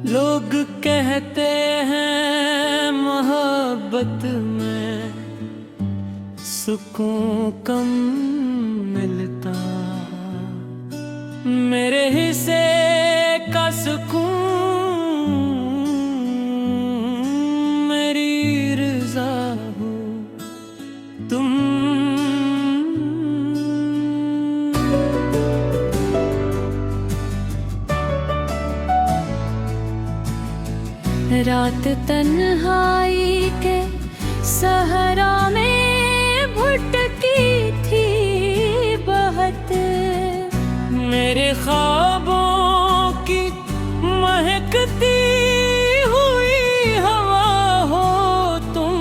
लोग कहते हैं मोहब्बत में सुकून कम मिलता, मेरे हिस्से का सुकून मेरी रज़ा हो तुम। रात तन्हाई के सहरा में भटकी थी बहुत, मेरे ख्वाबों की महकती हुई हवा हो तुम।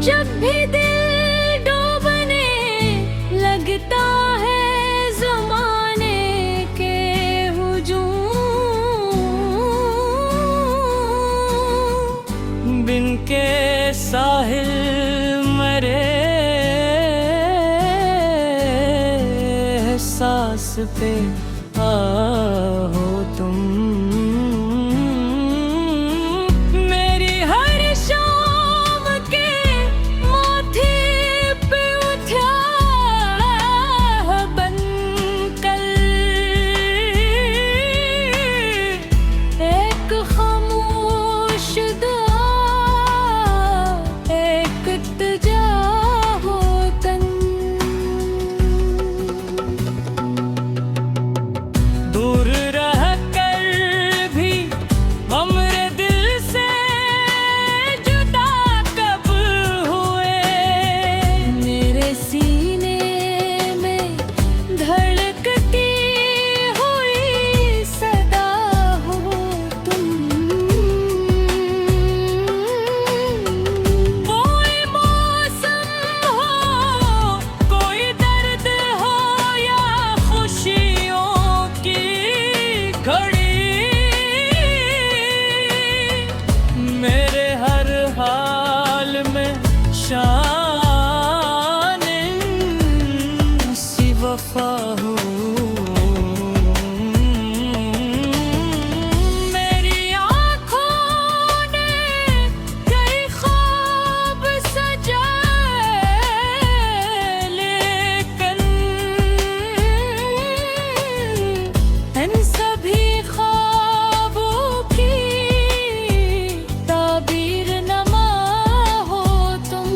जब भी दिल डूबने लगता है ज़माने के बिन के साहिल मरे एहसास पे आओ तुम। मेरी हर शाम के माथे पे उठा बनकर एक खामोश दूर रह कर भी हमरे दिल से जुदा कब हुए, मेरे सीने में धड़कती हुई सदा हो तुम। कोई मौसम हो, कोई दर्द हो या खुशियों की घड़ी, मेरे हर हाल में शान सी वफा हो। मेरी आँखों ने कई ख्वाब सजाए, लेकिन इन सभी ख्वाबों की ताबीर नमा हो तुम।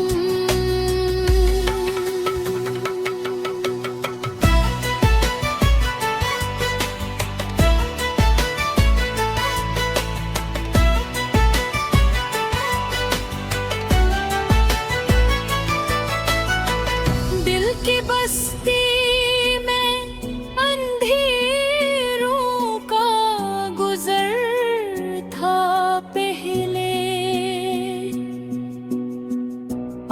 दिल की बस्ती में अंधेरों का गुजर था पहले,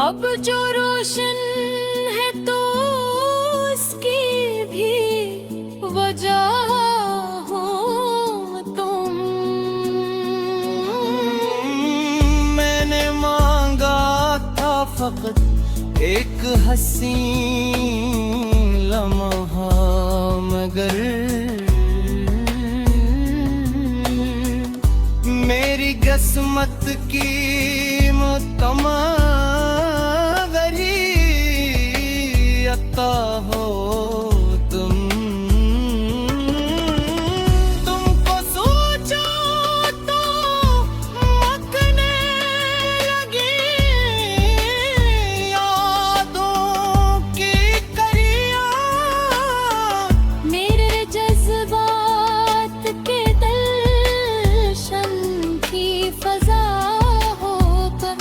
अब जो रोशन है तो उसकी भी वजह हो तुम। मैंने मांगा था फकत एक हसीन लम्हा, मगर मेरी किस्मत की मुतमा गरी अता हो तुम। तुमको सोचो तो मकने लगी यादों की करिया, मेरे जज्बात के दर्शन की फजा हो तुम।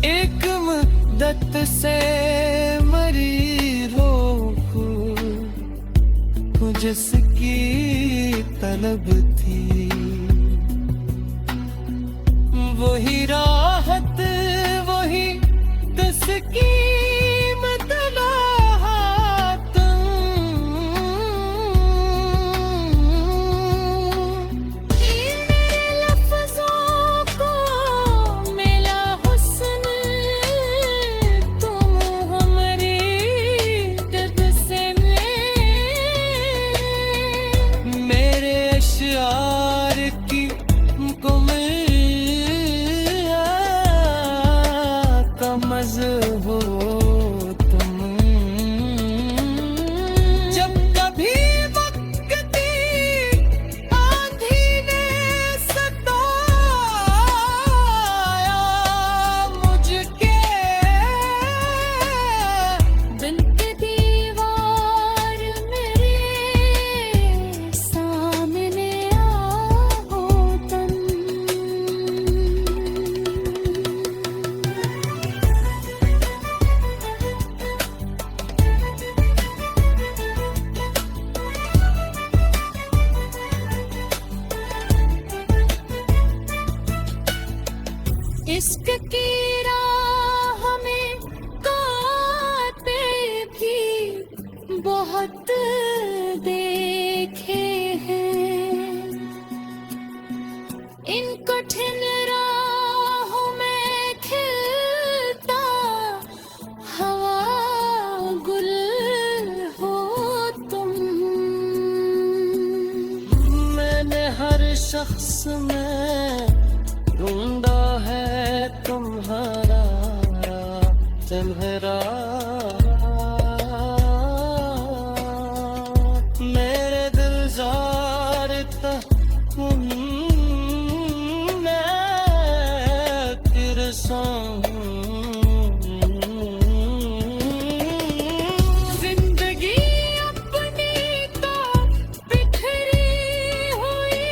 एक मुद्दत से मरी रूह जिसकी तलब थी, इश्क की राह में कांटे भी बहुत देखे हैं। इन कठिन राहों में खिलता हवा गुल हो तुम। मैंने हर शख्स में ढूंढा है तुम्हारा चेहरा। मेरे दिलजार तुम मैं तिरसा जिंदगी अपनी तो बिखरी हुई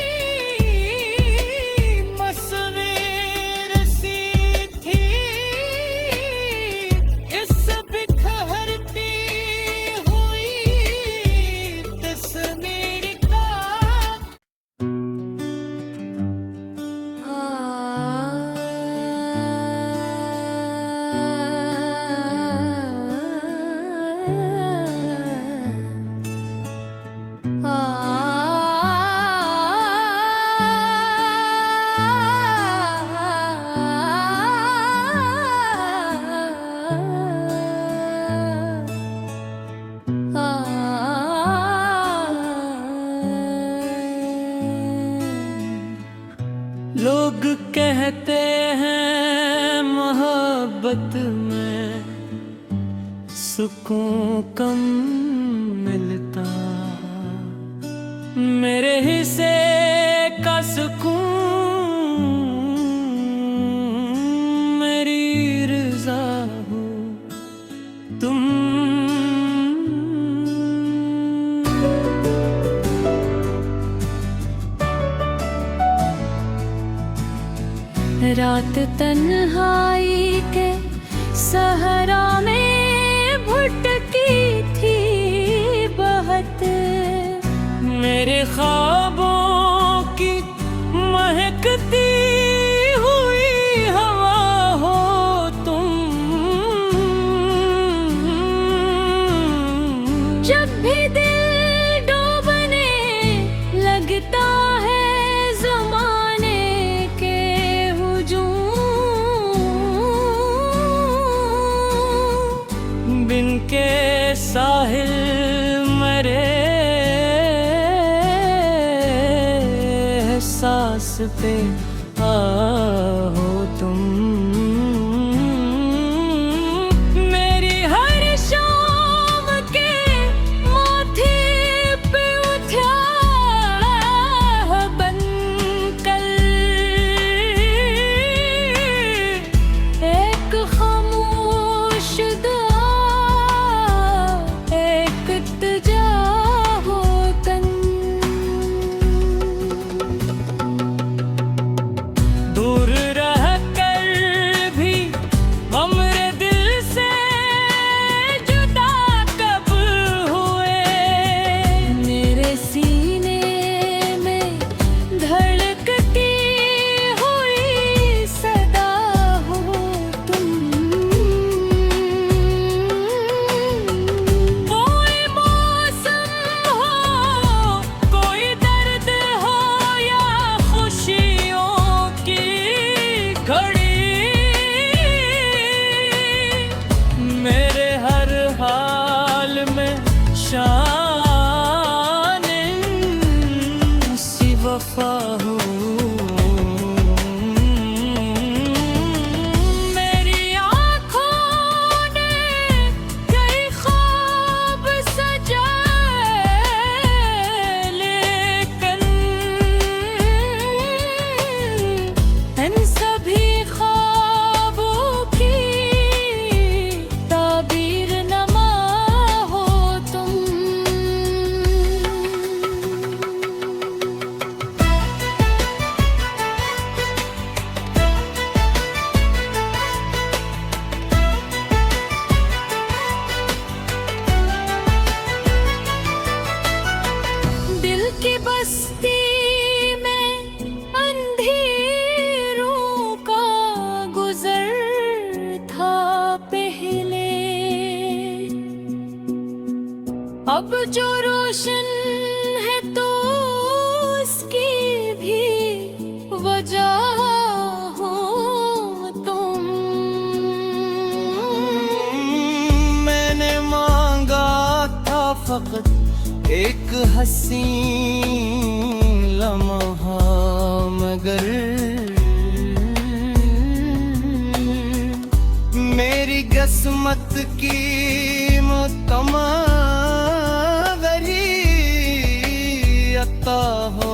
मसवीर सी थी इस बिखरती हुई तस्वीर का। लोग कहते हैं मोहब्बत में सुकून कम मिलता। मेरे हिस्से का सुकून मेरी रज़ा हो तुम। रात तन्हाई के सहरा में भुटकी थी बहुत। मेरे ख्वाबों की महकती हुई हवा हो तुम। जब भी दिल डूबने लगता है ज़माने के हुजूम। बिन के साहिल मरे सांस पे हो तुम। मेरी हर शाम के माथे पे उठा बनकर एक खामोश दुआ एक इल्तिजा हो कन। दूर रह कर अब जो रोशन है तो उसकी भी वजह हो तुम। मैंने मांगा था फकत एक हसी लम्हा, मगर मेरी किस्मत की मुतमगरी अता हो